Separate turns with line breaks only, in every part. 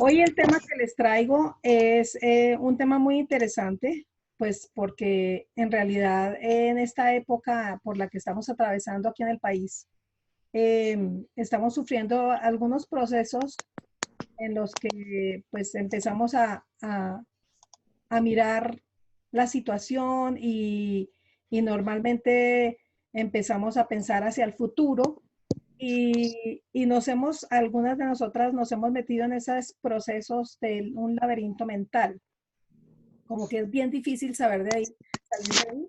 Hoy el tema que les traigo es un tema muy interesante, pues porque en realidad en esta época por la que estamos atravesando aquí en el país, estamos sufriendo algunos procesos en los que pues empezamos a mirar la situación y normalmente empezamos a pensar hacia el futuro y algunas de nosotras nos hemos metido en esos procesos de un laberinto mental, como que es bien difícil saber de ahí, salir de ahí.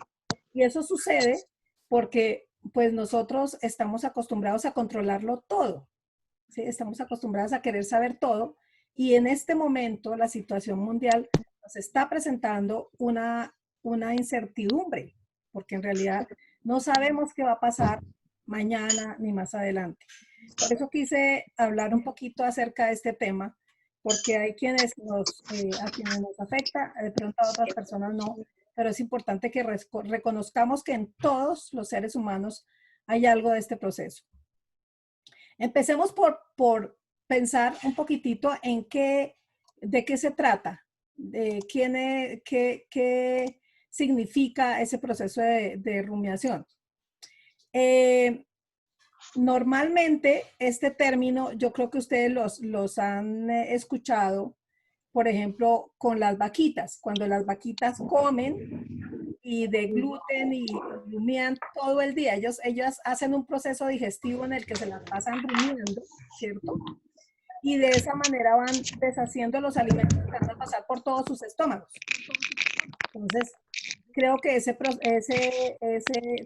Y eso sucede porque pues nosotros estamos acostumbrados a controlarlo todo, ¿sí? Estamos acostumbrados a querer saber todo y en este momento la situación mundial nos está presentando una incertidumbre, porque en realidad no sabemos qué va a pasar mañana ni más adelante. Por eso quise hablar un poquito acerca de este tema, porque hay a quienes nos afecta, de pronto a otras personas no, pero es importante que reconozcamos que en todos los seres humanos hay algo de este proceso. Empecemos por pensar un poquitito de qué se trata, de qué significa ese proceso de rumiación. Eh, Normalmente este término, yo creo que ustedes los han escuchado, por ejemplo, con las vaquitas. Cuando las vaquitas comen y de gluten y rumian todo el día, ellas hacen un proceso digestivo en el que se las pasan rumiando, ¿cierto? Y de esa manera van deshaciendo los alimentos que van a pasar por todos sus estómagos. Entonces, creo que ese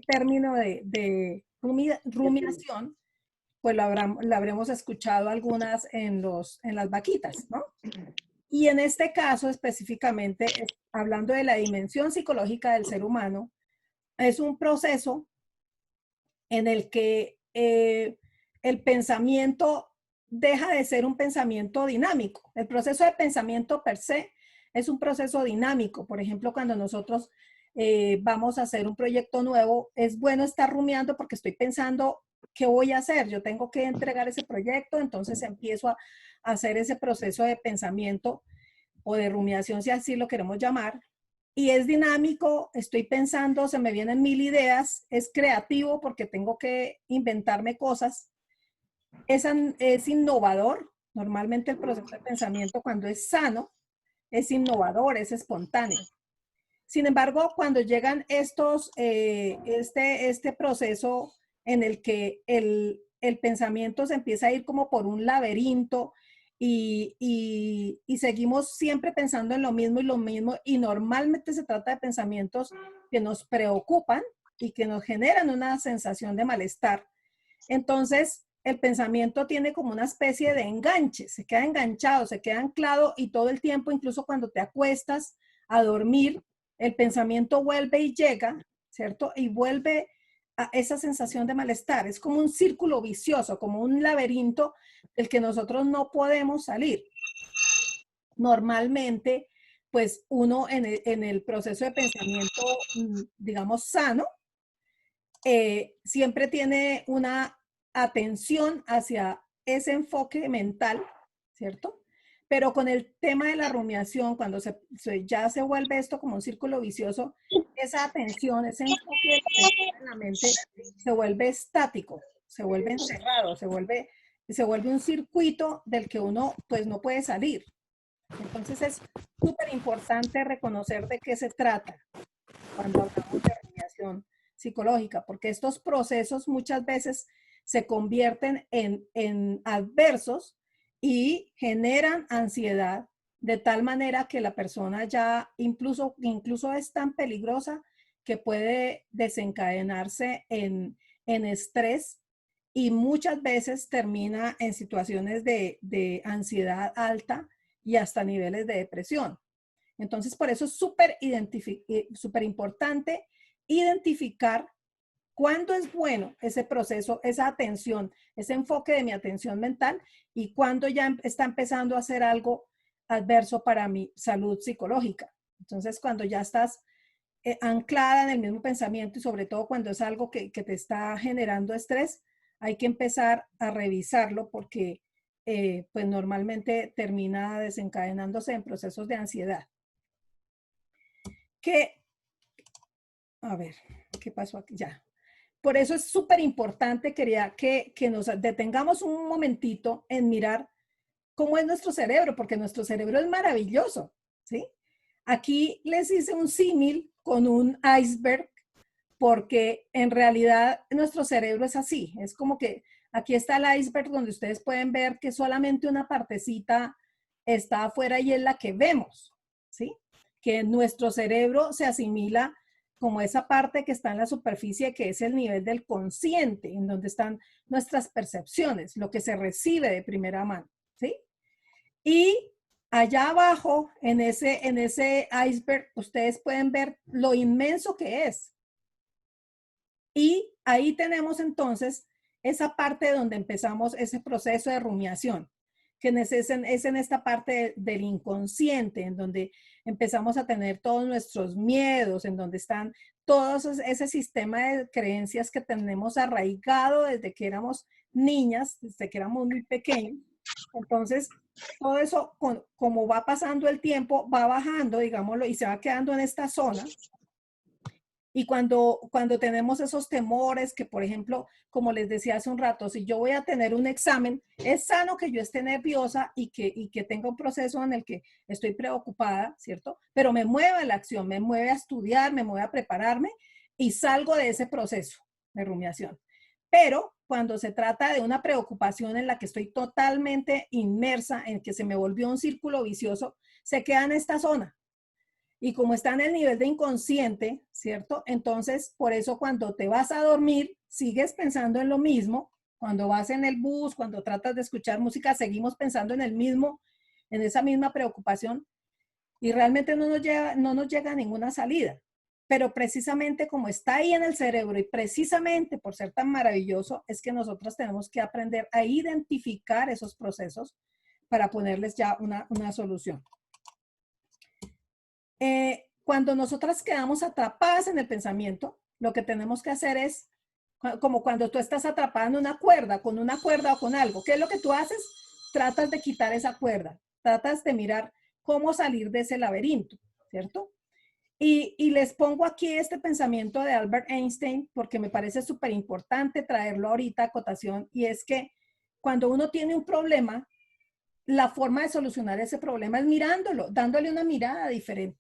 término de rumiación, pues lo habremos escuchado algunas en las vaquitas, ¿no? Y en este caso específicamente, hablando de la dimensión psicológica del ser humano, es un proceso en el que el pensamiento deja de ser un pensamiento dinámico. El proceso de pensamiento per se es un proceso dinámico. Por ejemplo, cuando nosotros vamos a hacer un proyecto nuevo, es bueno estar rumiando porque estoy pensando qué voy a hacer. Yo tengo que entregar ese proyecto, entonces empiezo a hacer ese proceso de pensamiento o de rumiación, si así lo queremos llamar, y es dinámico, estoy pensando, se me vienen mil ideas, es creativo porque tengo que inventarme cosas, es innovador. Normalmente el proceso de pensamiento cuando es sano, es innovador, es espontáneo. Sin embargo, cuando llegan este proceso en el que el pensamiento se empieza a ir como por un laberinto y seguimos siempre pensando en lo mismo y lo mismo, y normalmente se trata de pensamientos que nos preocupan y que nos generan una sensación de malestar. Entonces, el pensamiento tiene como una especie de enganche, se queda enganchado, se queda anclado y todo el tiempo, incluso cuando te acuestas a dormir, el pensamiento vuelve y llega, ¿cierto? Y vuelve a esa sensación de malestar. Es como un círculo vicioso, como un laberinto del que nosotros no podemos salir. Normalmente, pues uno en el proceso de pensamiento, digamos, sano, siempre tiene una atención hacia ese enfoque mental, ¿cierto? Pero con el tema de la rumiación, cuando ya se vuelve esto como un círculo vicioso, esa atención, ese enfoque de la atención en la mente se vuelve estático, se vuelve encerrado, se vuelve un circuito del que uno pues no puede salir. Entonces es súper importante reconocer de qué se trata cuando hablamos de rumiación psicológica, porque estos procesos muchas veces se convierten en adversos y generan ansiedad de tal manera que la persona ya incluso es tan peligrosa que puede desencadenarse en estrés y muchas veces termina en situaciones de ansiedad alta y hasta niveles de depresión. Entonces, por eso es súper importante identificar cuándo es bueno ese proceso, esa atención, ese enfoque de mi atención mental y cuándo ya está empezando a hacer algo adverso para mi salud psicológica. Entonces, cuando ya estás anclada en el mismo pensamiento y sobre todo cuando es algo que te está generando estrés, hay que empezar a revisarlo porque pues normalmente termina desencadenándose en procesos de ansiedad. A ver, ¿qué pasó aquí? Ya. Por eso es súper importante, quería que nos detengamos un momentito en mirar cómo es nuestro cerebro, porque nuestro cerebro es maravilloso, ¿sí? Aquí les hice un símil con un iceberg, porque en realidad nuestro cerebro es así, es como que aquí está el iceberg donde ustedes pueden ver que solamente una partecita está afuera y es la que vemos, ¿sí? Que nuestro cerebro se asimila como esa parte que está en la superficie, que es el nivel del consciente, en donde están nuestras percepciones, lo que se recibe de primera mano, ¿sí? Y allá abajo, en ese iceberg, ustedes pueden ver lo inmenso que es. Y ahí tenemos entonces esa parte donde empezamos ese proceso de rumiación, que es en esta parte del inconsciente, en donde empezamos a tener todos nuestros miedos, en donde están todos ese sistema de creencias que tenemos arraigado desde que éramos niñas, desde que éramos muy pequeños. Entonces, todo eso, como va pasando el tiempo, va bajando, digámoslo, y se va quedando en esta zona. Y cuando tenemos esos temores, que por ejemplo, como les decía hace un rato, si yo voy a tener un examen, es sano que yo esté nerviosa y que tenga un proceso en el que estoy preocupada, ¿cierto? Pero me mueve la acción, me mueve a estudiar, me mueve a prepararme y salgo de ese proceso de rumiación. Pero cuando se trata de una preocupación en la que estoy totalmente inmersa, en que se me volvió un círculo vicioso, se queda en esta zona. Y como está en el nivel de inconsciente, ¿cierto? Entonces, por eso cuando te vas a dormir, sigues pensando en lo mismo. Cuando vas en el bus, cuando tratas de escuchar música, seguimos pensando en el mismo, en esa misma preocupación y realmente no nos llega a ninguna salida. Pero precisamente como está ahí en el cerebro y precisamente por ser tan maravilloso, es que nosotros tenemos que aprender a identificar esos procesos para ponerles ya una solución. Cuando nosotras quedamos atrapadas en el pensamiento, lo que tenemos que hacer es, como cuando tú estás atrapada en una cuerda, con una cuerda o con algo, ¿qué es lo que tú haces? Tratas de quitar esa cuerda, tratas de mirar cómo salir de ese laberinto, ¿cierto? Y les pongo aquí este pensamiento de Albert Einstein porque me parece súper importante traerlo ahorita a cotación, y es que cuando uno tiene un problema, la forma de solucionar ese problema es mirándolo, dándole una mirada diferente.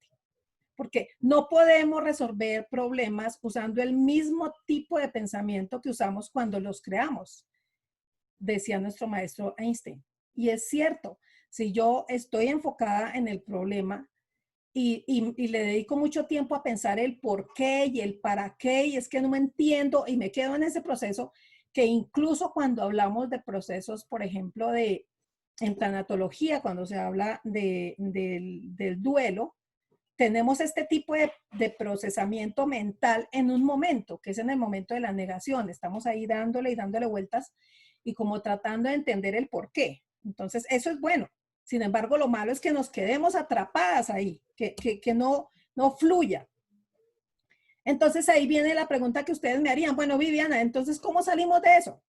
Porque no podemos resolver problemas usando el mismo tipo de pensamiento que usamos cuando los creamos, decía nuestro maestro Einstein. Y es cierto, si yo estoy enfocada en el problema y le dedico mucho tiempo a pensar el por qué y el para qué, y es que no me entiendo y me quedo en ese proceso, que incluso cuando hablamos de procesos, por ejemplo, en tanatología, cuando se habla del duelo, tenemos este tipo de procesamiento mental en un momento, que es en el momento de la negación. Estamos ahí dándole y dándole vueltas y como tratando de entender el por qué. Entonces, eso es bueno. Sin embargo, lo malo es que nos quedemos atrapadas ahí, que no fluya. Entonces, ahí viene la pregunta que ustedes me harían. Bueno, Viviana, entonces, ¿cómo salimos de eso?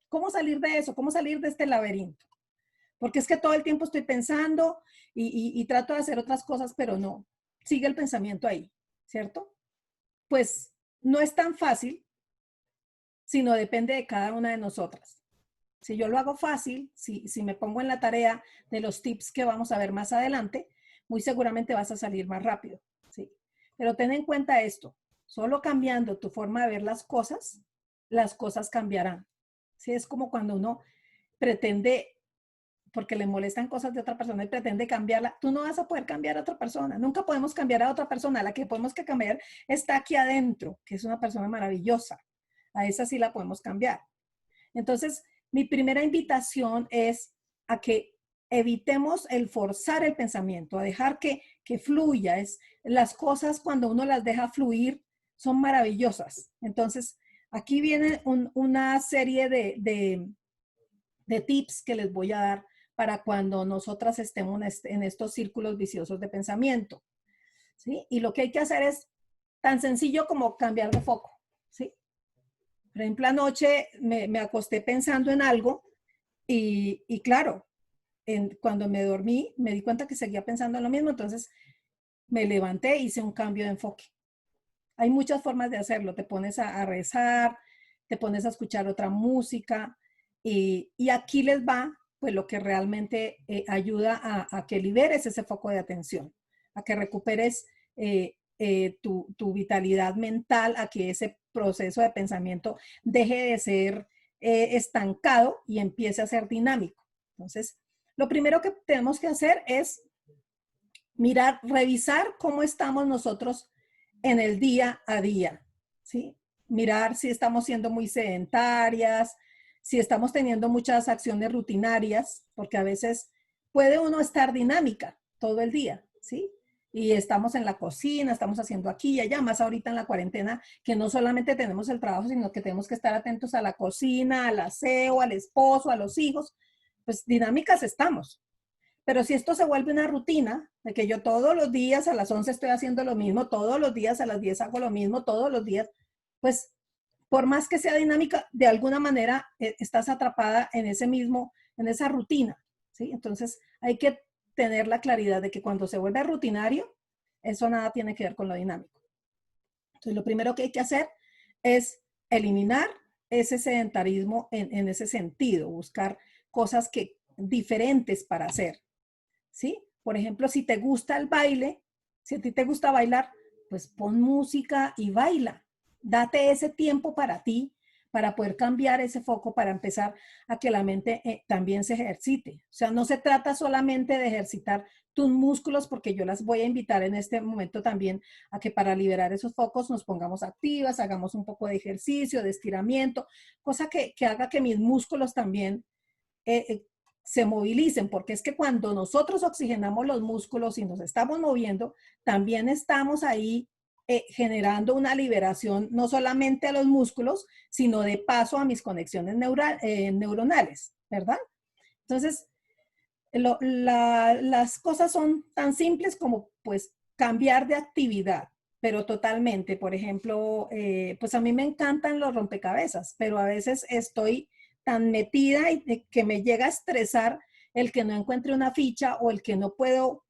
¿Cómo salir de eso? ¿Cómo salir de este laberinto? Porque es que todo el tiempo estoy pensando y trato de hacer otras cosas, pero no, sigue el pensamiento ahí, ¿cierto? Pues no es tan fácil, sino depende de cada una de nosotras. Si yo lo hago fácil, si me pongo en la tarea de los tips que vamos a ver más adelante, muy seguramente vas a salir más rápido, ¿sí? Pero ten en cuenta esto, solo cambiando tu forma de ver las cosas cambiarán. ¿Sí? Es como cuando uno pretende, porque le molestan cosas de otra persona y pretende cambiarla, tú no vas a poder cambiar a otra persona, nunca podemos cambiar a otra persona, la que podemos que cambiar está aquí adentro, que es una persona maravillosa, a esa sí la podemos cambiar. Entonces, mi primera invitación es a que evitemos el forzar el pensamiento, a dejar que fluya. Las cosas cuando uno las deja fluir son maravillosas. Entonces, aquí viene una serie de tips que les voy a dar para cuando nosotras estemos en estos círculos viciosos de pensamiento, ¿sí? Y lo que hay que hacer es tan sencillo como cambiar de foco, ¿sí? Por ejemplo, anoche me acosté pensando en algo Y claro, cuando me dormí, me di cuenta que seguía pensando en lo mismo, entonces me levanté e hice un cambio de enfoque. Hay muchas formas de hacerlo. Te pones a rezar, te pones a escuchar otra música y aquí les va pues lo que realmente ayuda a que liberes ese foco de atención, a que recuperes tu vitalidad mental, a que ese proceso de pensamiento deje de ser estancado y empiece a ser dinámico. Entonces, lo primero que tenemos que hacer es mirar, revisar cómo estamos nosotros en el día a día, ¿sí? Mirar si estamos siendo muy sedentarias, si estamos teniendo muchas acciones rutinarias, porque a veces puede uno estar dinámica todo el día, ¿sí? Y estamos en la cocina, estamos haciendo aquí y allá, más ahorita en la cuarentena, que no solamente tenemos el trabajo, sino que tenemos que estar atentos a la cocina, al aseo, al esposo, a los hijos, pues dinámicas estamos. Pero si esto se vuelve una rutina, de que yo todos los días a las 11 estoy haciendo lo mismo, todos los días a las 10 hago lo mismo, todos los días, pues por más que sea dinámica, de alguna manera estás atrapada en ese mismo, en esa rutina, ¿sí? Entonces hay que tener la claridad de que cuando se vuelve rutinario, eso nada tiene que ver con lo dinámico. Entonces lo primero que hay que hacer es eliminar ese sedentarismo en ese sentido, buscar cosas diferentes para hacer. ¿Sí? Por ejemplo, si te gusta el baile, si a ti te gusta bailar, pues pon música y baila. Date ese tiempo para ti, para poder cambiar ese foco, para empezar a que la mente también se ejercite. O sea, no se trata solamente de ejercitar tus músculos, porque yo las voy a invitar en este momento también a que para liberar esos focos nos pongamos activas, hagamos un poco de ejercicio, de estiramiento, cosa que haga que mis músculos también se movilicen, porque es que cuando nosotros oxigenamos los músculos y nos estamos moviendo, también estamos ahí generando una liberación no solamente a los músculos, sino de paso a mis conexiones neuronales, ¿verdad? Entonces, las cosas son tan simples como pues cambiar de actividad, pero totalmente. Por ejemplo, pues a mí me encantan los rompecabezas, pero a veces estoy tan metida y que me llega a estresar el que no encuentre una ficha o el que no puedo,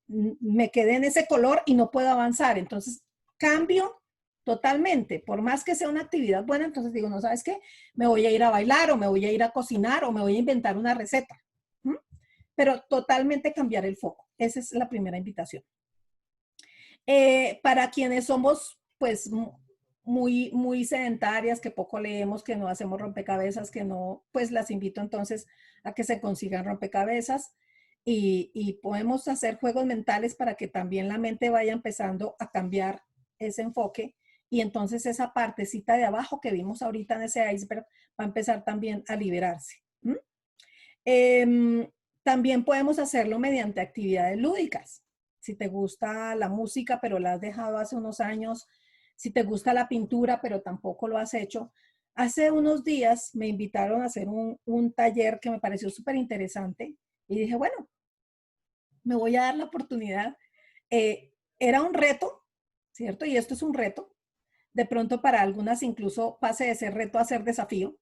me quedé en ese color y no puedo avanzar. Entonces, cambio totalmente. Por más que sea una actividad buena, entonces digo, no, ¿sabes qué? Me voy a ir a bailar o me voy a ir a cocinar o me voy a inventar una receta. ¿Mm? Pero totalmente cambiar el foco. Esa es la primera invitación. Para quienes somos, pues, muy sedentarias, que poco leemos, que no hacemos rompecabezas, que no, pues las invito entonces a que se consigan rompecabezas y podemos hacer juegos mentales para que también la mente vaya empezando a cambiar ese enfoque y entonces esa partecita de abajo que vimos ahorita en ese iceberg va a empezar también a liberarse. También podemos hacerlo mediante actividades lúdicas. Si te gusta la música, pero la has dejado hace unos años, si te gusta la pintura, pero tampoco lo has hecho. Hace unos días me invitaron a hacer un taller que me pareció súper interesante y dije, bueno, me voy a dar la oportunidad. Era un reto, ¿cierto? Y esto es un reto. De pronto para algunas incluso pase de ser reto a ser desafío.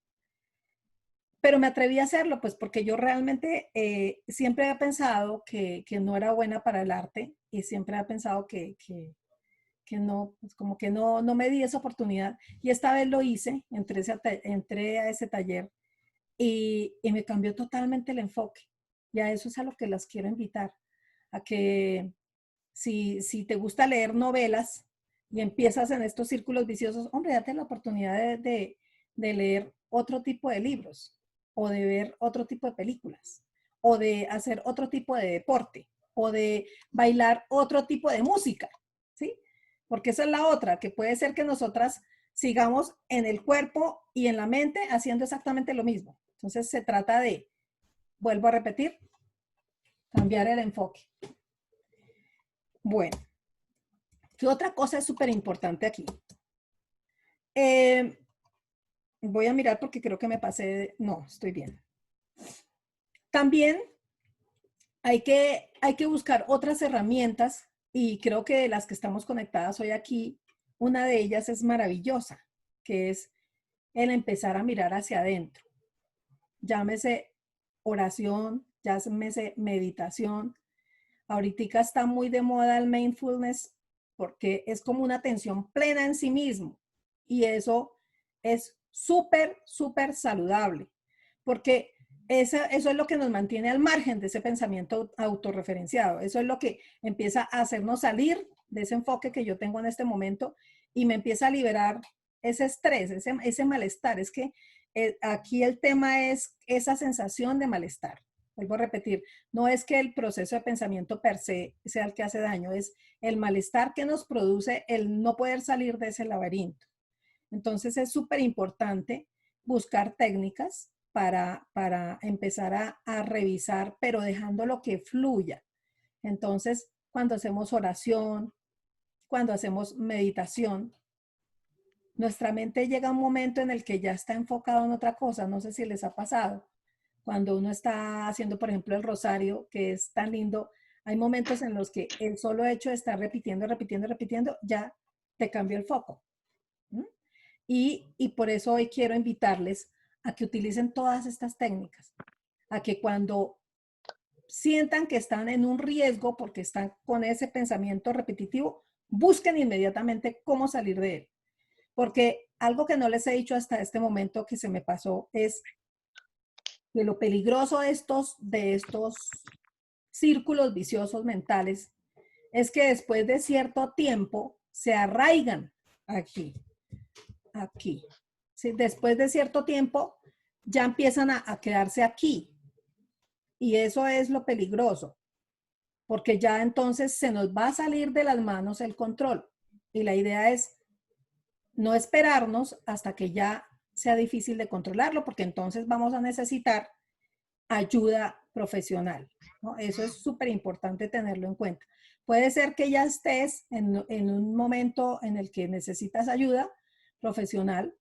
Pero me atreví a hacerlo, pues porque yo realmente siempre he pensado que no era buena para el arte y siempre he pensado que no, pues como que no me di esa oportunidad. Y esta vez lo hice, entré a ese taller y me cambió totalmente el enfoque. Y a eso es a lo que las quiero invitar, a que si te gusta leer novelas y empiezas en estos círculos viciosos, hombre, date la oportunidad de leer otro tipo de libros o de ver otro tipo de películas o de hacer otro tipo de deporte o de bailar otro tipo de música, ¿sí? Porque esa es la otra, que puede ser que nosotras sigamos en el cuerpo y en la mente haciendo exactamente lo mismo. Entonces se trata de, vuelvo a repetir, cambiar el enfoque. Bueno, ¿qué otra cosa es súper importante aquí? Voy a mirar porque creo que me pasé. No, estoy bien. También hay que buscar otras herramientas y creo que de las que estamos conectadas hoy aquí, una de ellas es maravillosa, que es el empezar a mirar hacia adentro. Llámese oración, llámese meditación. Ahorita está muy de moda el mindfulness porque es como una atención plena en sí mismo. Y eso es súper, súper saludable. Porque eso es lo que nos mantiene al margen de ese pensamiento autorreferenciado. Eso es lo que empieza a hacernos salir de ese enfoque que yo tengo en este momento y me empieza a liberar ese estrés, ese malestar. Es que aquí el tema es esa sensación de malestar. Vuelvo a repetir, no es que el proceso de pensamiento per se sea el que hace daño, es el malestar que nos produce el no poder salir de ese laberinto. Entonces es súper importante buscar técnicas para empezar a revisar, pero dejándolo que fluya. Entonces, cuando hacemos oración, cuando hacemos meditación, nuestra mente llega a un momento en el que ya está enfocado en otra cosa. No sé si les ha pasado. Cuando uno está haciendo, por ejemplo, el rosario, que es tan lindo, hay momentos en los que el solo hecho de estar repitiendo, repitiendo, repitiendo, ya te cambia el foco. Y por eso hoy quiero invitarles a que utilicen todas estas técnicas, a que cuando sientan que están en un riesgo porque están con ese pensamiento repetitivo, busquen inmediatamente cómo salir de él. Porque algo que no les he dicho hasta este momento que se me pasó es que lo peligroso de estos círculos viciosos mentales es que después de cierto tiempo se arraigan aquí. ¿Sí? Después de cierto tiempo ya empiezan a quedarse aquí. Y eso es lo peligroso, porque ya entonces se nos va a salir de las manos el control. Y la idea es no esperarnos hasta que ya sea difícil de controlarlo, porque entonces vamos a necesitar ayuda profesional, ¿no? Eso es súper importante tenerlo en cuenta. Puede ser que ya estés en un momento en el que necesitas ayuda profesional,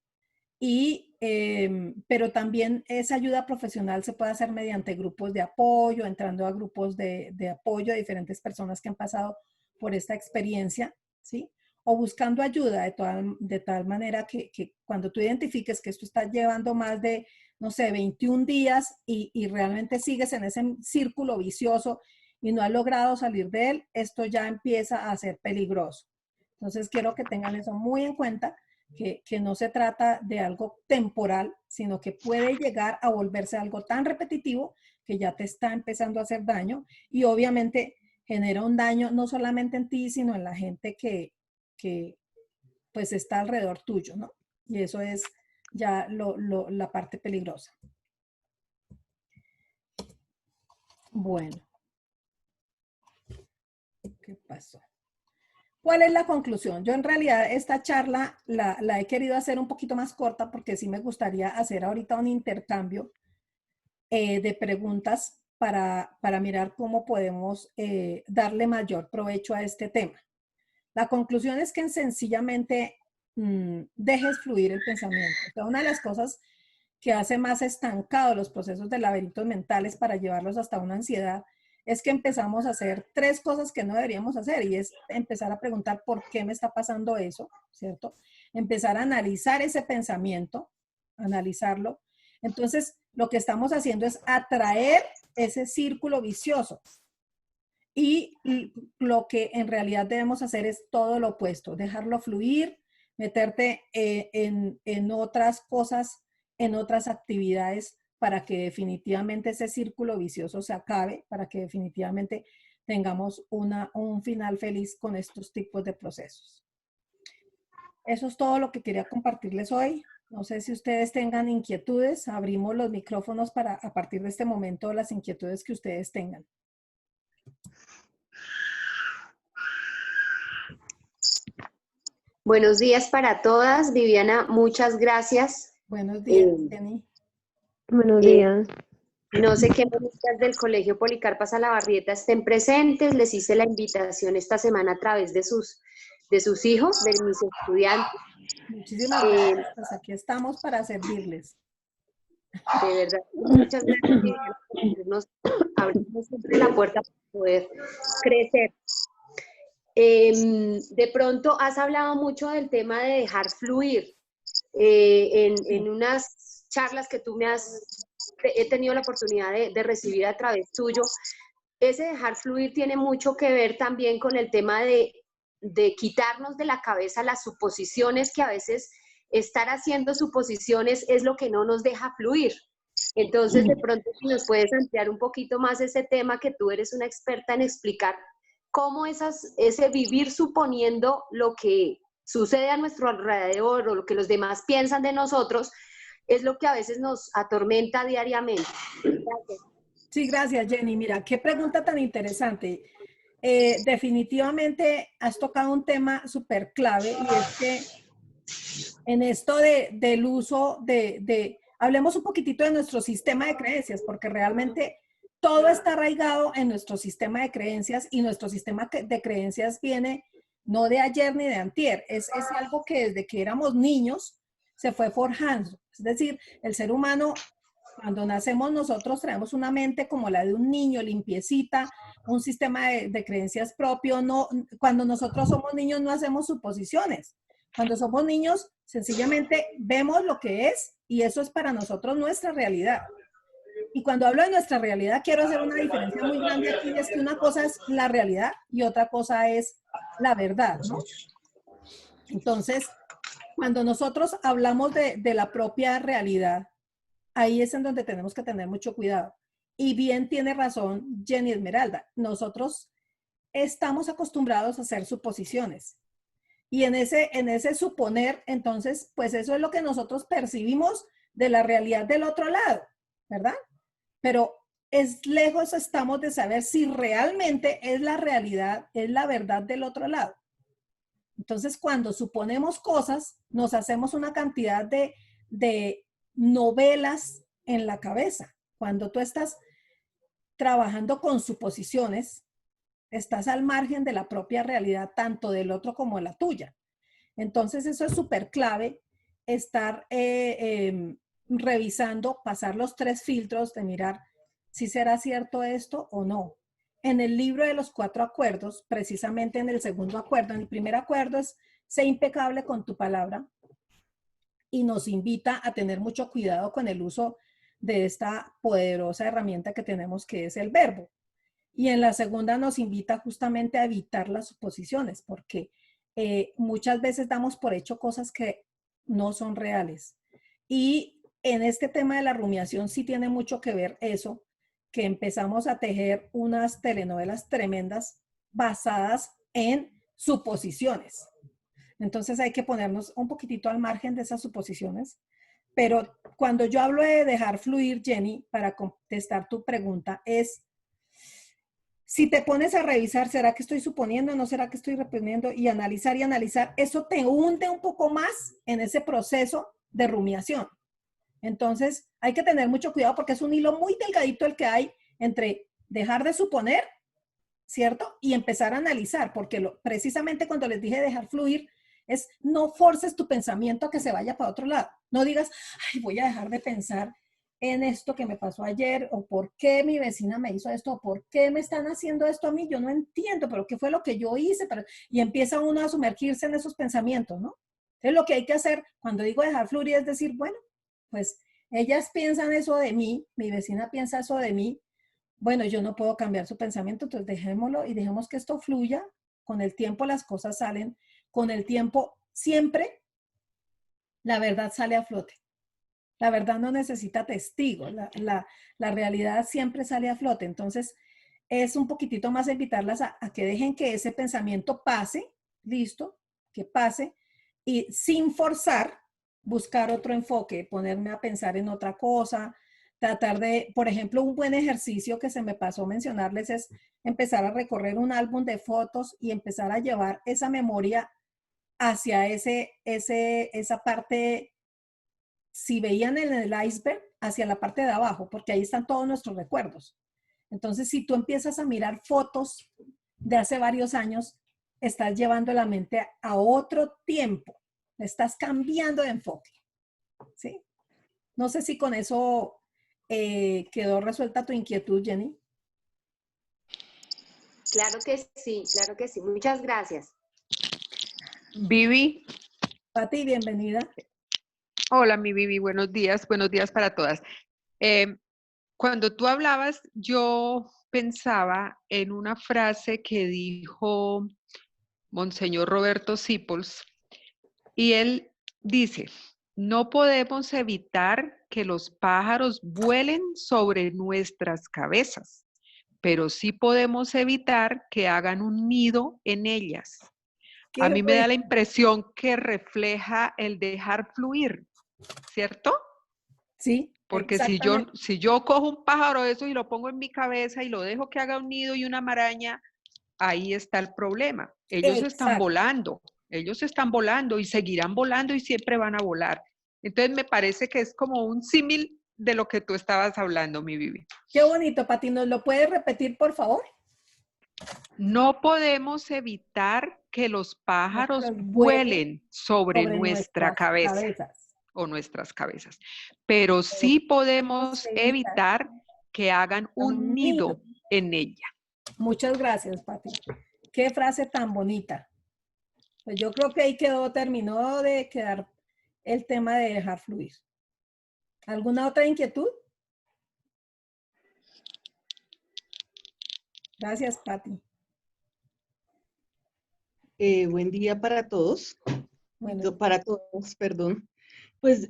pero también esa ayuda profesional se puede hacer mediante grupos de apoyo, entrando a grupos de apoyo de diferentes personas que han pasado por esta experiencia, ¿sí? O buscando ayuda de tal manera que cuando tú identifiques que esto está llevando más de, no sé, 21 días y realmente sigues en ese círculo vicioso y no has logrado salir de él, esto ya empieza a ser peligroso. Entonces quiero que tengan eso muy en cuenta, que no se trata de algo temporal, sino que puede llegar a volverse algo tan repetitivo que ya te está empezando a hacer daño y obviamente genera un daño no solamente en ti, sino en la gente que pues está alrededor tuyo, ¿no? Y eso es ya la parte peligrosa. Bueno, ¿qué pasó? ¿Cuál es la conclusión? Yo en realidad esta charla la he querido hacer un poquito más corta porque sí me gustaría hacer ahorita un intercambio de preguntas para mirar cómo podemos darle mayor provecho a este tema. La conclusión es que sencillamente dejes fluir el pensamiento. O sea, una de las cosas que hace más estancados los procesos de laberintos mentales para llevarlos hasta una ansiedad es que empezamos a hacer tres cosas que no deberíamos hacer y es empezar a preguntar por qué me está pasando eso, ¿cierto? Empezar a analizar ese pensamiento, analizarlo. Entonces, lo que estamos haciendo es atraer ese círculo vicioso. Y lo que en realidad debemos hacer es todo lo opuesto, dejarlo fluir, meterte en otras cosas, en otras actividades para que definitivamente ese círculo vicioso se acabe, para que definitivamente tengamos un final feliz con estos tipos de procesos. Eso es todo lo que quería compartirles hoy. No sé si ustedes tengan inquietudes. Abrimos los micrófonos para a partir de este momento las inquietudes que ustedes tengan.
Buenos días para todas. Viviana, muchas gracias.
Buenos días, Jenny.
Buenos días.
No sé qué maestras del Colegio Policarpa Salabarrieta estén presentes. Les hice la invitación esta semana a través de sus hijos, de mis estudiantes.
Muchísimas gracias. Pues aquí estamos para servirles.
De verdad, muchas gracias, Viviana, por abrirnos siempre la puerta para poder crecer. De pronto has hablado mucho del tema de dejar fluir. En unas charlas que tú me has he tenido la oportunidad de recibir a través tuyo, ese dejar fluir tiene mucho que ver también con el tema de quitarnos de la cabeza las suposiciones, que a veces estar haciendo suposiciones es lo que no nos deja fluir. Entonces, de pronto, si nos puedes ampliar un poquito más ese tema, que tú eres una experta en explicar cómo ese vivir suponiendo lo que sucede a nuestro alrededor o lo que los demás piensan de nosotros, es lo que a veces nos atormenta diariamente. Gracias.
Sí, gracias, Jenny. Mira, qué pregunta tan interesante. Definitivamente has tocado un tema súper clave, y es que en esto del uso hablemos un poquitito de nuestro sistema de creencias, porque realmente todo está arraigado en nuestro sistema de creencias, y nuestro sistema de creencias viene no de ayer ni de antier, es algo que desde que éramos niños se fue forjando. Es decir, el ser humano, cuando nacemos, nosotros traemos una mente como la de un niño, limpiecita, un sistema de creencias propio. No, cuando nosotros somos niños no hacemos suposiciones. Cuando somos niños, sencillamente vemos lo que es, y eso es para nosotros nuestra realidad. Y cuando hablo de nuestra realidad, quiero hacer una diferencia muy grande aquí, y es que una cosa es la realidad y otra cosa es la verdad, ¿no? Entonces, cuando nosotros hablamos de la propia realidad, ahí es en donde tenemos que tener mucho cuidado. Y bien tiene razón Jenny Esmeralda, nosotros estamos acostumbrados a hacer suposiciones. Y en ese suponer, entonces, pues eso es lo que nosotros percibimos de la realidad del otro lado, ¿verdad? Pero es lejos estamos de saber si realmente es la realidad, es la verdad del otro lado. Entonces, cuando suponemos cosas, nos hacemos una cantidad de novelas en la cabeza. Cuando tú estás trabajando con suposiciones, estás al margen de la propia realidad, tanto del otro como de la tuya. Entonces, eso es súper clave, estar revisando, pasar los 3 filtros de mirar si será cierto esto o no. En el libro de los 4 acuerdos, precisamente en el segundo acuerdo, en el primer acuerdo es: sé impecable con tu palabra, y nos invita a tener mucho cuidado con el uso de esta poderosa herramienta que tenemos, que es el verbo. Y en la segunda nos invita justamente a evitar las suposiciones, porque muchas veces damos por hecho cosas que no son reales. Y en este tema de la rumiación sí tiene mucho que ver eso, que empezamos a tejer unas telenovelas tremendas basadas en suposiciones. Entonces hay que ponernos un poquitito al margen de esas suposiciones. Pero cuando yo hablo de dejar fluir, Jenny, para contestar tu pregunta, es: si te pones a revisar, ¿será que estoy suponiendo? ¿No será que estoy reponiendo? Y analizar, eso te hunde un poco más en ese proceso de rumiación. Entonces, hay que tener mucho cuidado, porque es un hilo muy delgadito el que hay entre dejar de suponer, ¿cierto? Y empezar a analizar, porque precisamente cuando les dije dejar fluir, es no forces tu pensamiento a que se vaya para otro lado. No digas: ay, voy a dejar de pensar en esto que me pasó ayer, o por qué mi vecina me hizo esto, o por qué me están haciendo esto a mí, yo no entiendo, pero qué fue lo que yo hice, y empieza uno a sumergirse en esos pensamientos, ¿no? Entonces, lo que hay que hacer cuando digo dejar fluir es decir: bueno, pues ellas piensan eso de mí, mi vecina piensa eso de mí, bueno, yo no puedo cambiar su pensamiento, entonces dejémoslo y dejemos que esto fluya. Con el tiempo las cosas salen, con el tiempo siempre la verdad sale a flote. La verdad no necesita testigos, la realidad siempre sale a flote. Entonces, es un poquitito más invitarlas a que dejen que ese pensamiento pase, listo, que pase, y sin forzar, buscar otro enfoque, ponerme a pensar en otra cosa, tratar de, por ejemplo, un buen ejercicio que se me pasó mencionarles es empezar a recorrer un álbum de fotos y empezar a llevar esa memoria hacia esa parte. Si veían en el iceberg, hacia la parte de abajo, porque ahí están todos nuestros recuerdos. Entonces, si tú empiezas a mirar fotos de hace varios años, estás llevando la mente a otro tiempo, estás cambiando de enfoque, ¿sí? No sé si con eso quedó resuelta tu inquietud, Jenny.
Claro que sí, claro que sí. Muchas gracias.
Vivi.
Pati, bienvenida.
Hola, mi Vivi, buenos días para todas. Cuando tú hablabas, yo pensaba en una frase que dijo Monseñor Roberto Sipols, y él dice, no podemos evitar que los pájaros vuelen sobre nuestras cabezas, pero sí podemos evitar que hagan un nido en ellas. A
Qué
mí me da
bueno.
la impresión que refleja el dejar fluir, ¿cierto?
Sí,
Porque
exactamente.
si yo cojo un pájaro de eso y lo pongo en mi cabeza y lo dejo que haga un nido y una maraña, ahí está el problema.
Exacto.
Ellos están volando y seguirán volando y siempre van a volar. Entonces me parece que es como un símil de lo que tú estabas hablando, mi Vivi.
Qué bonito, Pati. ¿Nos lo puedes repetir, por favor?
No podemos evitar que los
Los
pájaros
pájaros vuelen
vuelen sobre
sobre
nuestra
nuestras
cabeza
cabezas.
o nuestras cabezas, pero
Pero
sí
podemos
podemos
evitar
evitar que hagan un
un nido.
nido en ella.
Muchas gracias, Pati. Qué frase tan bonita. Pues yo creo que ahí terminó de quedar el tema de dejar fluir. ¿Alguna otra inquietud? Gracias, Pati.
Buen día para todos,
Bueno,
para todos, perdón. Pues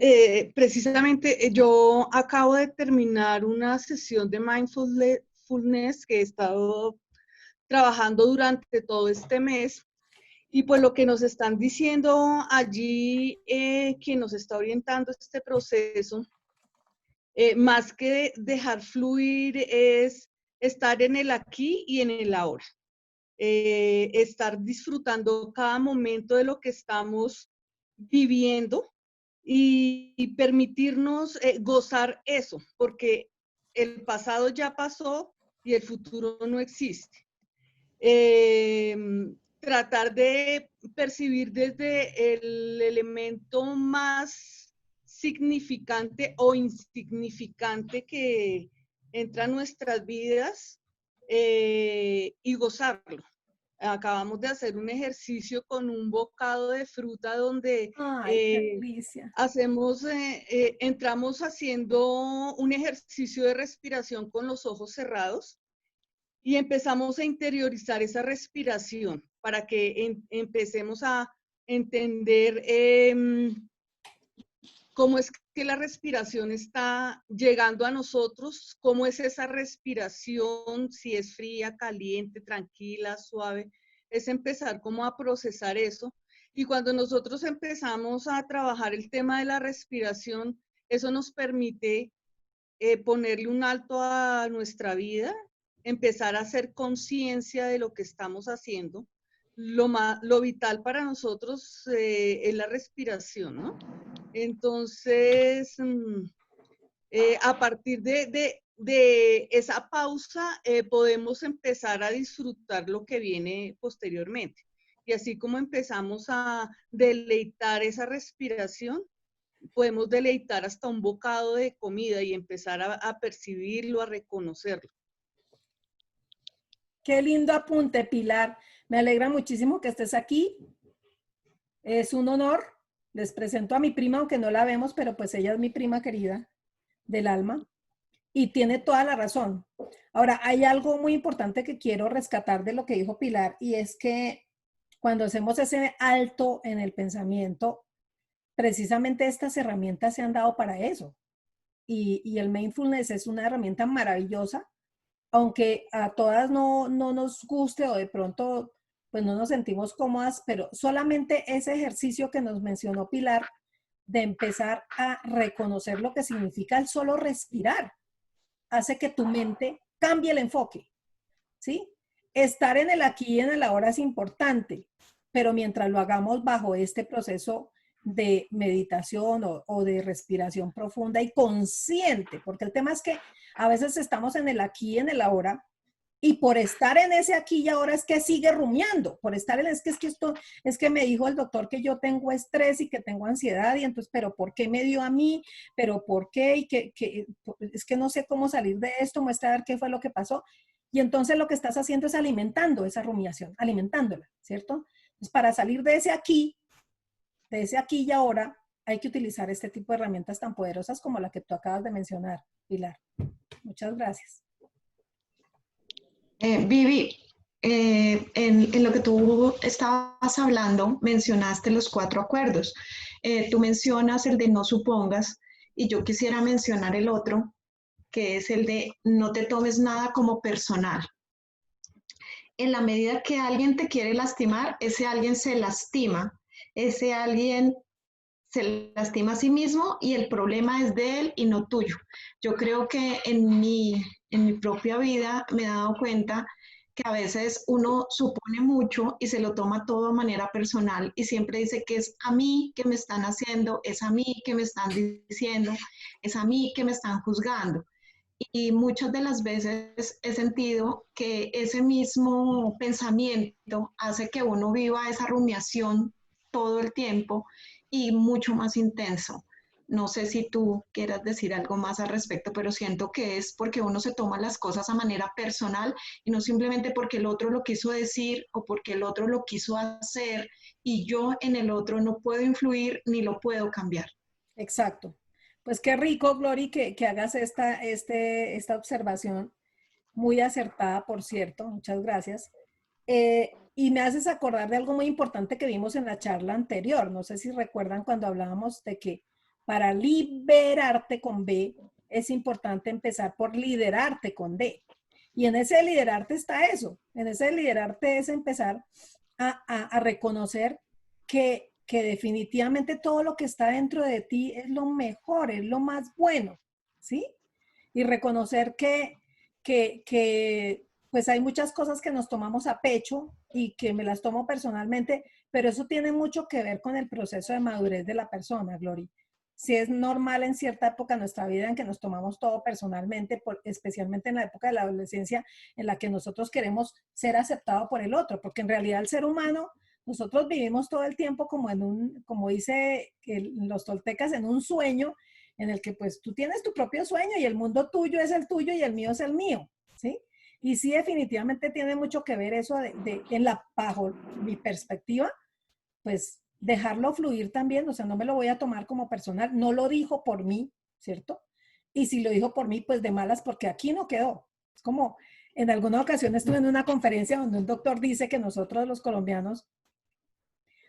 precisamente yo acabo de terminar una sesión de mindfulness que he estado trabajando durante todo este mes y pues lo que nos están diciendo allí, quien nos está orientando este proceso, más que dejar fluir es estar en el aquí y en el ahora. Estar disfrutando cada momento de lo que estamos viviendo y permitirnos gozar eso, porque el pasado ya pasó y el futuro no existe. Eh, Tratar de percibir desde el elemento más significante o insignificante que entra a nuestras vidas y gozarlo. Acabamos de hacer un ejercicio con un bocado de fruta donde
ay, qué delicia.
entramos haciendo un ejercicio de respiración con los ojos cerrados y empezamos a interiorizar esa respiración para que empecemos a entender cómo es que la respiración está llegando a nosotros, cómo es esa respiración, si es fría, caliente, tranquila, suave, es empezar como a procesar eso. Y cuando nosotros empezamos a trabajar el tema de la respiración, eso nos permite ponerle un alto a nuestra vida, empezar a hacer conciencia de lo que estamos haciendo. Lo vital para nosotros es la respiración, ¿no? Entonces, a partir de esa pausa, podemos empezar a disfrutar lo que viene posteriormente. Y así como empezamos a deleitar esa respiración, podemos deleitar hasta un bocado de comida y empezar a percibirlo, a reconocerlo.
Qué lindo apunte, Pilar. Me alegra muchísimo que estés aquí. Es un honor. Les presento a mi prima, aunque no la vemos, pero pues ella es mi prima querida del alma y tiene toda la razón. Ahora, hay algo muy importante que quiero rescatar de lo que dijo Pilar y es que cuando hacemos ese alto en el pensamiento, precisamente estas herramientas se han dado para eso. Y el mindfulness es una herramienta maravillosa, aunque a todas no nos guste o de pronto pues no nos sentimos cómodas, pero solamente ese ejercicio que nos mencionó Pilar de empezar a reconocer lo que significa el solo respirar hace que tu mente cambie el enfoque, ¿sí? Estar en el aquí y en el ahora es importante, pero mientras lo hagamos bajo este proceso de meditación o de respiración profunda y consciente, porque el tema es que a veces estamos en el aquí y en el ahora, y por estar en ese aquí y ahora es que sigue rumiando, por estar en es que esto, es que me dijo el doctor que yo tengo estrés y que tengo ansiedad, y entonces, pero ¿por qué me dio a mí? ¿Pero por qué? Y que es que no sé cómo salir de esto, muestra a ver qué fue lo que pasó. Y entonces lo que estás haciendo es alimentando esa rumiación, alimentándola, ¿cierto? Entonces, para salir de ese aquí y ahora, hay que utilizar este tipo de herramientas tan poderosas como la que tú acabas de mencionar. Pilar. Muchas gracias.
Vivi, en lo que tú estabas hablando, mencionaste los 4 acuerdos. Tú mencionas el de no supongas y yo quisiera mencionar el otro, que es el de no te tomes nada como personal. En la medida que alguien te quiere lastimar, ese alguien se lastima, ese alguien se lastima a sí mismo y el problema es de él y no tuyo. Yo creo que en mi propia vida me he dado cuenta que a veces uno supone mucho y se lo toma todo de manera personal y siempre dice que es a mí que me están haciendo, es a mí que me están diciendo, es a mí que me están juzgando. Y muchas de las veces he sentido que ese mismo pensamiento hace que uno viva esa rumiación todo el tiempo y mucho más intenso. No sé si tú quieras decir algo más al respecto, pero siento que es porque uno se toma las cosas a manera personal y no simplemente porque el otro lo quiso decir o porque el otro lo quiso hacer y yo en el otro no puedo influir ni lo puedo cambiar.
Exacto. Pues qué rico, Glory, que hagas esta observación, muy acertada, por cierto, muchas gracias. Y me haces acordar de algo muy importante que vimos en la charla anterior. No sé si recuerdan cuando hablábamos de que para liberarte con B es importante empezar por liderarte con D. Y en ese liderarte está eso. En ese liderarte es empezar a reconocer que definitivamente todo lo que está dentro de ti es lo mejor, es lo más bueno, ¿sí? Y reconocer que pues hay muchas cosas que nos tomamos a pecho y que me las tomo personalmente, pero eso tiene mucho que ver con el proceso de madurez de la persona, Glory. Si es normal en cierta época de nuestra vida en que nos tomamos todo personalmente, especialmente en la época de la adolescencia, en la que nosotros queremos ser aceptados por el otro, porque en realidad el ser humano, nosotros vivimos todo el tiempo como como dice los toltecas, en un sueño en el que pues tú tienes tu propio sueño y el mundo tuyo es el tuyo y el mío es el mío, ¿sí? Y sí, definitivamente tiene mucho que ver eso bajo mi perspectiva, pues dejarlo fluir también, o sea, no me lo voy a tomar como personal, no lo dijo por mí, ¿cierto? Y si lo dijo por mí, pues de malas, porque aquí no quedó. Es como, en alguna ocasión estuve en una conferencia donde un doctor dice que nosotros los colombianos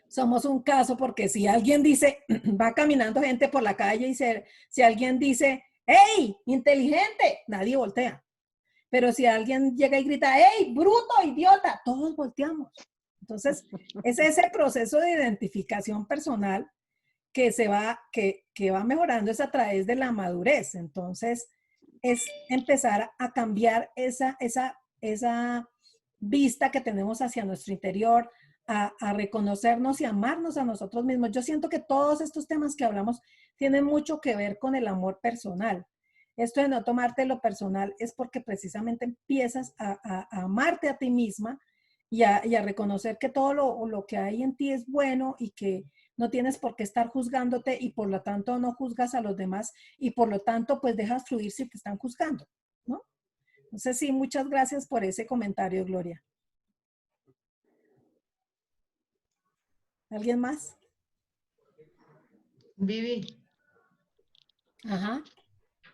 somos un caso porque si alguien dice, va caminando gente por la calle y si alguien dice, ¡hey, inteligente! Nadie voltea. Pero si alguien llega y grita, ¡hey, bruto, idiota! Todos volteamos. Entonces, es ese proceso de identificación personal que va mejorando es a través de la madurez. Entonces, es empezar a cambiar esa vista que tenemos hacia nuestro interior, a reconocernos y amarnos a nosotros mismos. Yo siento que todos estos temas que hablamos tienen mucho que ver con el amor personal. Esto de no tomarte lo personal es porque precisamente empiezas a amarte a ti misma y a reconocer que todo lo que hay en ti es bueno y que no tienes por qué estar juzgándote y por lo tanto no juzgas a los demás y por lo tanto pues dejas fluir si te están juzgando, ¿no? Entonces sí, muchas gracias por ese comentario, Gloria. ¿Alguien más?
Vivi.
Ajá.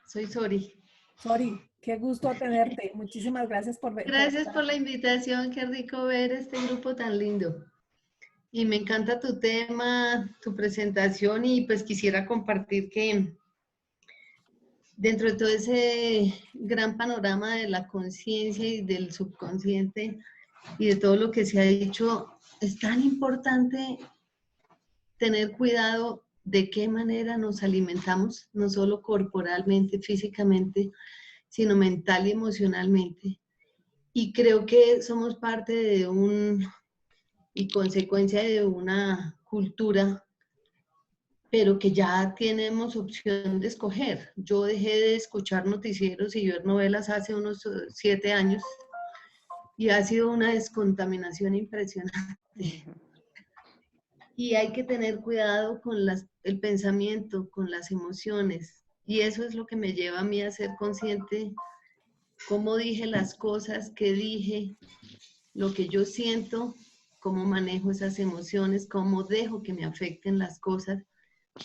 Soy Sori.
Sori, qué gusto tenerte. Muchísimas gracias por ver.
Gracias por la invitación, qué rico ver este grupo tan lindo. Y me encanta tu tema, tu presentación y pues quisiera compartir que dentro de todo ese gran panorama de la conciencia y del subconsciente y de todo lo que se ha dicho, es tan importante tener cuidado de qué manera nos alimentamos, no solo corporalmente, físicamente, sino mental y emocionalmente. Y creo que somos parte de y consecuencia de una cultura, pero que ya tenemos opción de escoger. Yo dejé de escuchar noticieros y ver novelas hace unos 7 años y ha sido una descontaminación impresionante. Y hay que tener cuidado con el pensamiento, con las emociones. Y eso es lo que me lleva a mí a ser consciente cómo dije las cosas, qué dije, lo que yo siento, cómo manejo esas emociones, cómo dejo que me afecten las cosas.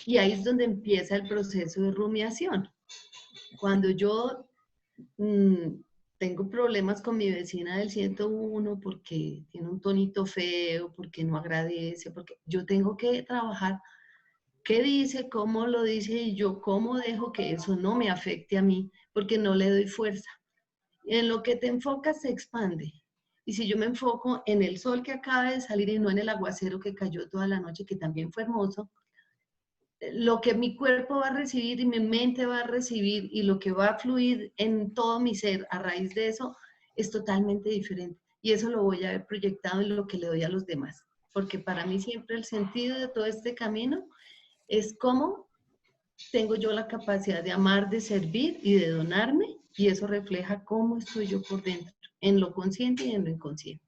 Y ahí es donde empieza el proceso de rumiación. Cuando yo tengo problemas con mi vecina del 101 porque tiene un tonito feo, porque no agradece, porque yo tengo que trabajar qué dice, cómo lo dice y yo cómo dejo que eso no me afecte a mí, porque no le doy fuerza. En lo que te enfocas se expande. Y si yo me enfoco en el sol que acaba de salir y no en el aguacero que cayó toda la noche, que también fue hermoso, lo que mi cuerpo va a recibir y mi mente va a recibir y lo que va a fluir en todo mi ser a raíz de eso es totalmente diferente. Y eso lo voy a ver proyectado en lo que le doy a los demás. Porque para mí siempre el sentido de todo este camino es cómo tengo yo la capacidad de amar, de servir y de donarme, y eso refleja cómo estoy yo por dentro, en lo consciente y en lo inconsciente.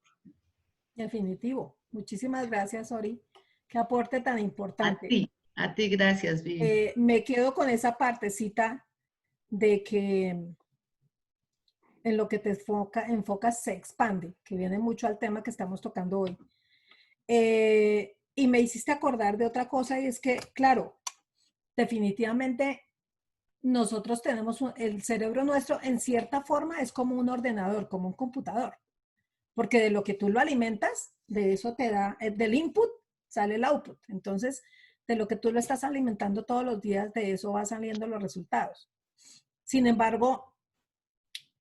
Definitivo. Muchísimas gracias, Ori. Qué aporte tan importante.
A ti gracias, Vivi.
Me quedo con esa partecita de que en lo que te enfocas se expande, que viene mucho al tema que estamos tocando hoy. Y me hiciste acordar de otra cosa, y es que, claro, definitivamente nosotros tenemos el cerebro nuestro en cierta forma es como un ordenador, como un computador, porque de lo que tú lo alimentas, de eso te da, del input sale el output. Entonces, de lo que tú lo estás alimentando todos los días, de eso van saliendo los resultados. Sin embargo,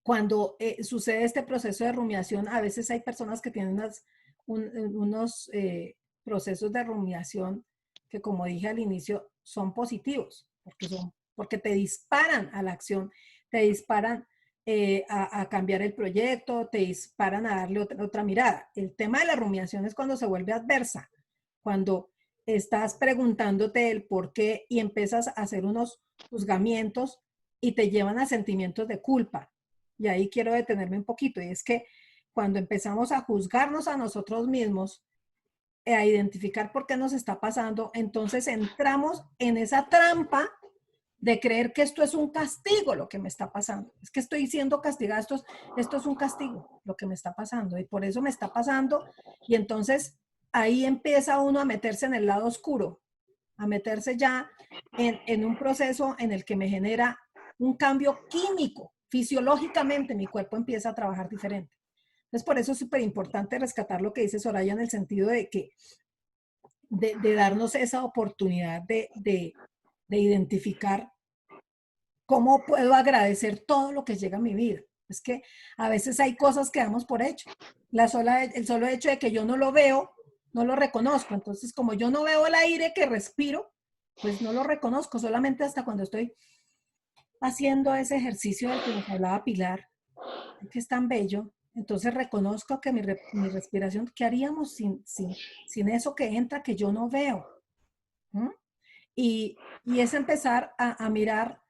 cuando sucede este proceso de rumiación, a veces hay personas que tienen unos procesos de rumiación que, como dije al inicio, son positivos, porque te disparan a la acción, te disparan a cambiar el proyecto, te disparan a darle otra mirada. El tema de la rumiación es cuando se vuelve adversa, cuando estás preguntándote el por qué y empiezas a hacer unos juzgamientos y te llevan a sentimientos de culpa. Y ahí quiero detenerme un poquito, y es que cuando empezamos a juzgarnos a nosotros mismos, a identificar por qué nos está pasando, entonces entramos en esa trampa de creer que esto es un castigo lo que me está pasando. Es que estoy siendo castigada, esto es un castigo lo que me está pasando, y por eso me está pasando. Y entonces ahí empieza uno a meterse en el lado oscuro, a meterse ya en un proceso en el que me genera un cambio químico. Fisiológicamente mi cuerpo empieza a trabajar diferente. Entonces, por eso es súper importante rescatar lo que dice Soraya en el sentido de que de darnos esa oportunidad de identificar cómo puedo agradecer todo lo que llega a mi vida. Es que a veces hay cosas que damos por hecho. El solo hecho de que yo no lo veo, no lo reconozco. Entonces, como yo no veo el aire que respiro, pues no lo reconozco, solamente hasta cuando estoy haciendo ese ejercicio del que nos hablaba Pilar, que es tan bello. Entonces reconozco que mi respiración, ¿qué haríamos sin eso que entra que yo no veo? ¿Mm? Y es empezar a mirar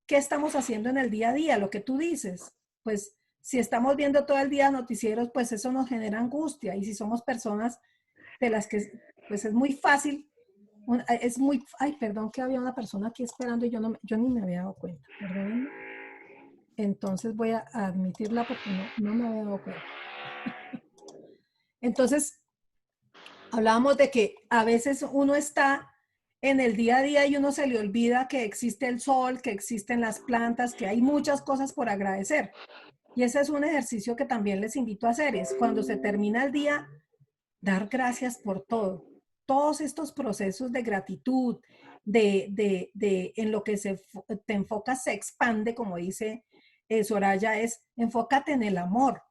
qué estamos haciendo en el día a día, lo que tú dices. Pues si estamos viendo todo el día noticieros, pues eso nos genera angustia. Y si somos personas de las que, pues es muy fácil, ay, perdón que había una persona aquí esperando y yo ni me había dado cuenta, perdónenme. Entonces voy a admitirla porque no me había dado cuenta. Entonces, hablábamos de que a veces uno está en el día a día y uno se le olvida que existe el sol, que existen las plantas, que hay muchas cosas por agradecer. Y ese es un ejercicio que también les invito a hacer, es cuando se termina el día, dar gracias por todo. Todos estos procesos de gratitud, en lo que te enfocas se expande, como dice Soraya, es enfócate en el amor,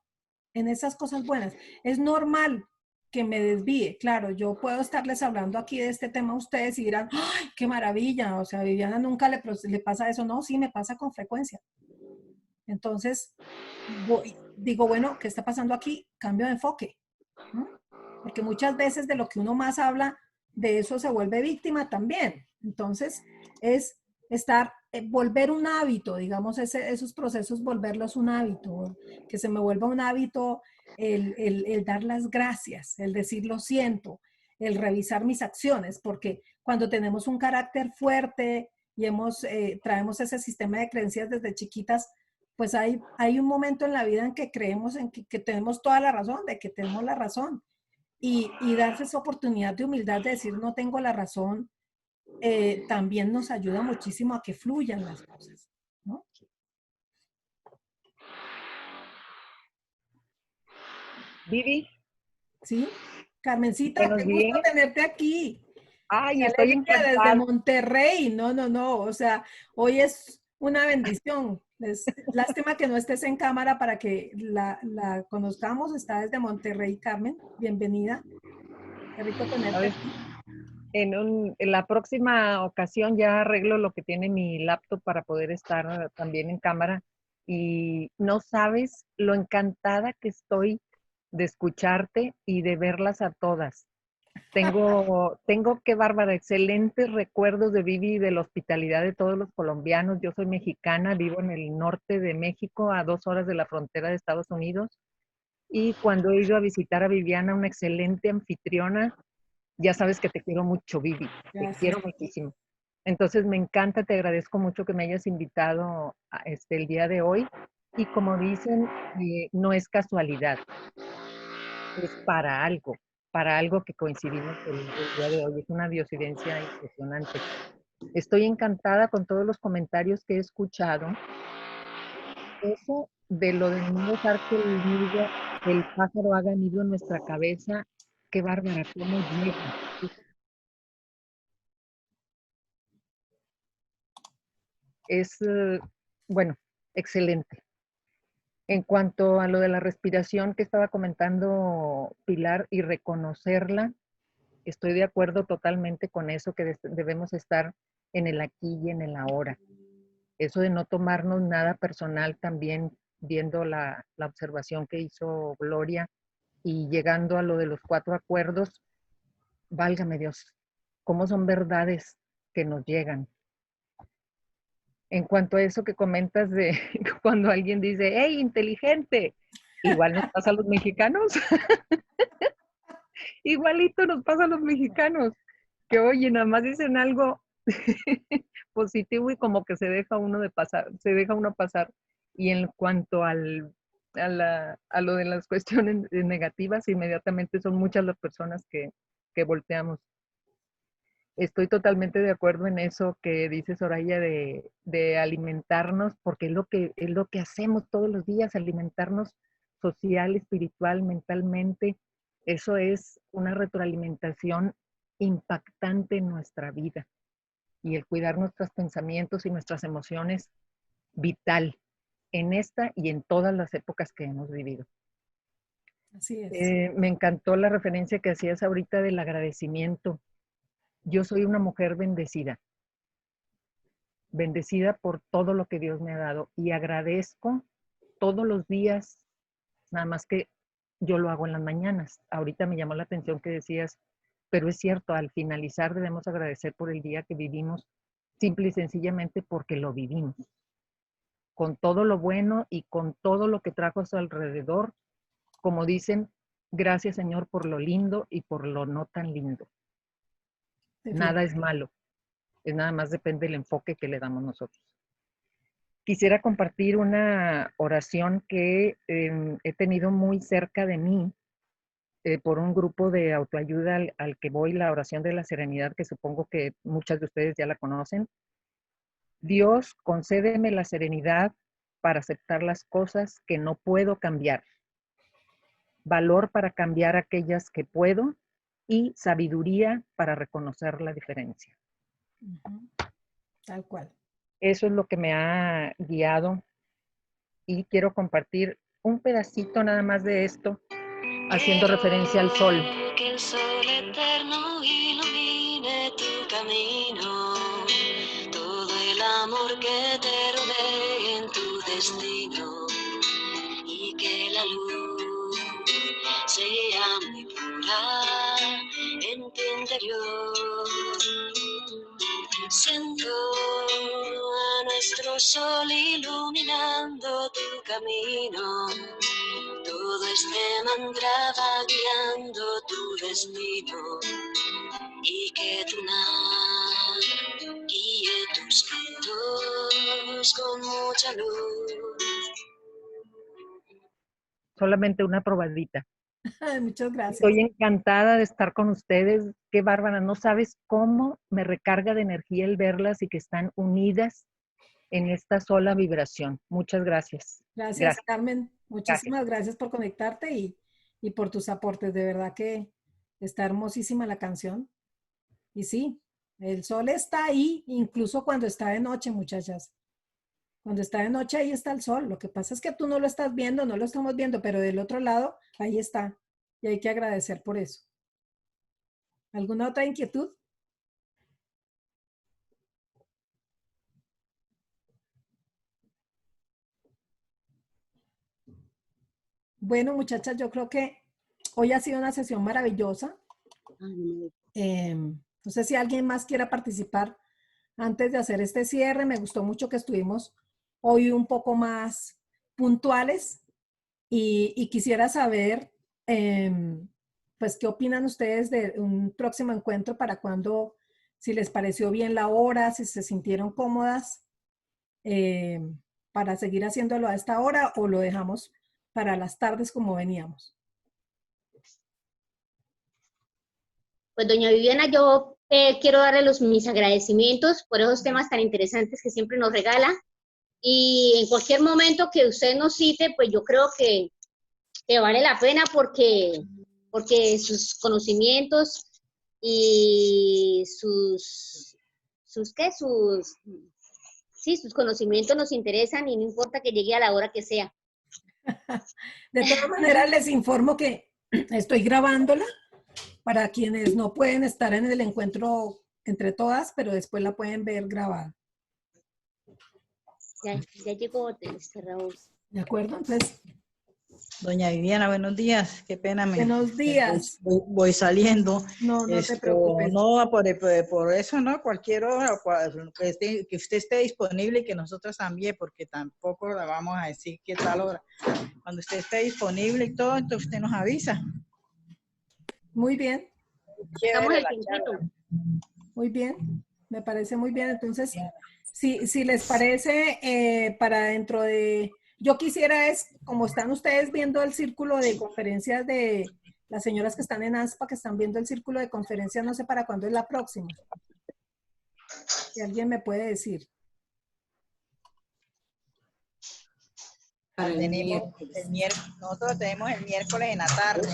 en esas cosas buenas. Es normal que me desvíe, claro, yo puedo estarles hablando aquí de este tema a ustedes y dirán, ¡ay, qué maravilla! O sea, a Viviana nunca le pasa eso. No, sí, me pasa con frecuencia. Entonces, digo, bueno, ¿qué está pasando aquí? Cambio de enfoque, ¿no? Porque muchas veces de lo que uno más habla, de eso se vuelve víctima también. Entonces, es volver un hábito, digamos, esos procesos, volverlos un hábito, que se me vuelva un hábito el dar las gracias, el decir lo siento, el revisar mis acciones, porque cuando tenemos un carácter fuerte y traemos ese sistema de creencias desde chiquitas, pues hay un momento en la vida en que creemos en que tenemos toda la razón, de que tenemos la razón. Y darse esa oportunidad de humildad de decir no tengo la razón, también nos ayuda muchísimo a que fluyan las cosas, ¿no?
Vivi,
¿Sí? Carmencita,
buenos
qué gusto
días.
tenerte aquí.
Ay,
Qué
estoy
alegría desde
encantada.
Monterrey. No, no, no. O sea, hoy es una bendición. Es lástima que no estés en cámara para que la conozcamos. Está desde Monterrey, Carmen. Bienvenida. Qué rico tenerte
¿Sabes?
aquí.
En la próxima ocasión ya arreglo lo que tiene mi laptop para poder estar también en cámara. Y no sabes lo encantada que estoy de escucharte y de verlas a todas. Tengo, qué bárbara, excelentes recuerdos de Vivi y de la hospitalidad de todos los colombianos. Yo soy mexicana, vivo en el norte de México, a 2 horas de la frontera de Estados Unidos. Y cuando he ido a visitar a Viviana, una excelente anfitriona, ya sabes que te quiero mucho, Vivi, te
Gracias.
quiero muchísimo. Entonces me encanta, te agradezco mucho que me hayas invitado el día de hoy. Y como dicen, no es casualidad, es para algo que coincidimos el día de hoy. Es una diosidencia impresionante. Estoy encantada con todos los comentarios que he escuchado. Eso de lo de no dejar que el pájaro haga nido en nuestra cabeza, qué bárbara, cómo llega. Es, bueno, excelente. En cuanto a lo de la respiración que estaba comentando Pilar y reconocerla, estoy de acuerdo totalmente con eso, que debemos estar en el aquí y en el ahora. Eso de no tomarnos nada personal también, viendo la observación que hizo Gloria y llegando a lo de los 4 acuerdos, válgame Dios, cómo son verdades que nos llegan. En cuanto a eso que comentas de cuando alguien dice, hey, inteligente, igual nos pasa a los mexicanos. Igualito nos pasa a los mexicanos, que oye, nada más dicen algo positivo y como que se deja uno de pasar, se deja uno pasar. Y en cuanto a lo de las cuestiones negativas, inmediatamente son muchas las personas que volteamos. Estoy totalmente de acuerdo en eso que dice Soraya de alimentarnos, porque es lo que hacemos todos los días, alimentarnos social, espiritual, mentalmente. Eso es una retroalimentación impactante en nuestra vida. Y el cuidar nuestros pensamientos y nuestras emociones, vital en esta y en todas las épocas que hemos vivido.
Así es.
Me encantó la referencia que hacías ahorita del agradecimiento. Yo soy una mujer bendecida por todo lo que Dios me ha dado y agradezco todos los días, nada más que yo lo hago en las mañanas. Ahorita me llamó la atención que decías, pero es cierto, al finalizar debemos agradecer por el día que vivimos, simple y sencillamente porque lo vivimos, con todo lo bueno y con todo lo que trajo a su alrededor, como dicen, gracias Señor por lo lindo y por lo no tan lindo. Nada es malo. Es nada más depende del enfoque que le damos nosotros. Quisiera compartir una oración que he tenido muy cerca de mí por un grupo de autoayuda al que voy, la oración de la serenidad, que supongo que muchas de ustedes ya la conocen. Dios, concédeme la serenidad para aceptar las cosas que no puedo cambiar, valor para cambiar aquellas que puedo y sabiduría para reconocer la diferencia.
Tal cual.
Eso es lo que me ha guiado y quiero compartir un pedacito nada más de esto, haciendo referencia al sol.
Que el sol eterno ilumine tu camino, todo el amor que te rodee en tu destino, y que la luz sea muy pura en tu interior. Siento a nuestro sol iluminando tu camino, todo este mantra va guiando tu destino, y que tu nada guíe tus pasos con mucha luz.
Solamente una probadita.
Muchas gracias.
Estoy encantada de estar con ustedes. Qué bárbara, no sabes cómo me recarga de energía el verlas y que están unidas en esta sola vibración. Muchas gracias.
Gracias, Carmen.
Gracias.
Muchísimas gracias por conectarte y y por tus aportes. De verdad que está hermosísima la canción. Y sí, el sol está ahí, incluso cuando está de noche, muchachas. Cuando está de noche, ahí está el sol. Lo que pasa es que tú no lo estás viendo, no lo estamos viendo, pero del otro lado, ahí está. Y hay que agradecer por eso. ¿Alguna otra inquietud? Bueno, muchachas, yo creo que hoy ha sido una sesión maravillosa. No sé si alguien más quiera participar antes de hacer este cierre. Me gustó mucho que estuvimos hoy un poco más puntuales y quisiera saber, pues, qué opinan ustedes de un próximo encuentro, para cuando, si les pareció bien la hora, si se sintieron cómodas para seguir haciéndolo a esta hora o lo dejamos para las tardes como veníamos.
Pues doña Viviana, yo quiero darle mis agradecimientos por esos temas tan interesantes que siempre nos regala, y en cualquier momento que usted nos cite, pues yo creo que vale la pena, porque sus conocimientos y sus conocimientos nos interesan, y no importa que llegue a la hora que sea.
De todas maneras, les informo que estoy grabándola para quienes no pueden estar en el encuentro entre todas, pero después la pueden ver grabada.
Ya llegó Raúl.
¿De acuerdo? Entonces,
doña Viviana, buenos días. Qué pena.
Buenos días.
Voy saliendo.
No te preocupes.
No, por eso, ¿no? Cualquier hora que usted esté disponible y que nosotros también, porque tampoco la vamos a decir qué tal hora. Cuando usted esté disponible y todo, entonces usted nos avisa.
Muy bien.
Chévere la charla.
Muy bien. Me parece muy bien. Entonces, si les parece, para dentro de... Yo quisiera como están ustedes viendo el círculo de conferencias de las señoras que están en ASPA, que están viendo el círculo de conferencias, no sé para cuándo es la próxima. Si alguien me puede decir.
Nosotros tenemos el miércoles en la tarde.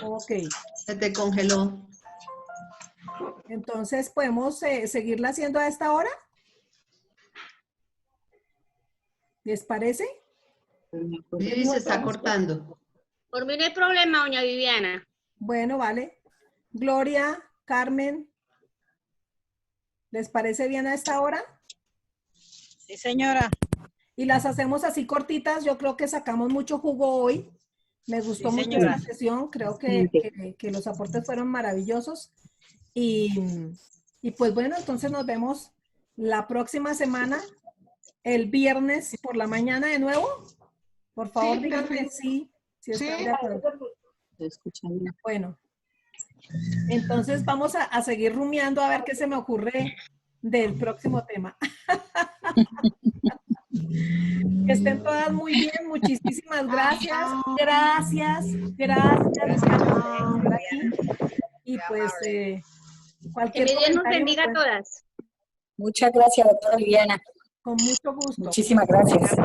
Ok.
Se te congeló.
Entonces, ¿podemos seguirla haciendo a esta hora? ¿Les parece?
Sí, se está cortando.
Por mí no hay problema, doña Viviana.
Bueno, vale. Gloria, Carmen, ¿les parece bien a esta hora?
Sí, señora.
Y las hacemos así cortitas. Yo creo que sacamos mucho jugo hoy. Me gustó mucho esta sesión. Creo que los aportes fueron maravillosos. Y pues bueno, entonces nos vemos la próxima semana, el viernes por la mañana de nuevo. Por favor, díganme si están de acuerdo. Bueno, entonces vamos a seguir rumiando a ver qué se me ocurre del próximo tema. Que estén todas muy bien, muchísimas gracias. Gracias por aquí. Y pues cualquier
que Dios nos
comentario,
bendiga a todas.
Muchas gracias, doctora Viviana.
Con mucho gusto.
Muchísimas gracias.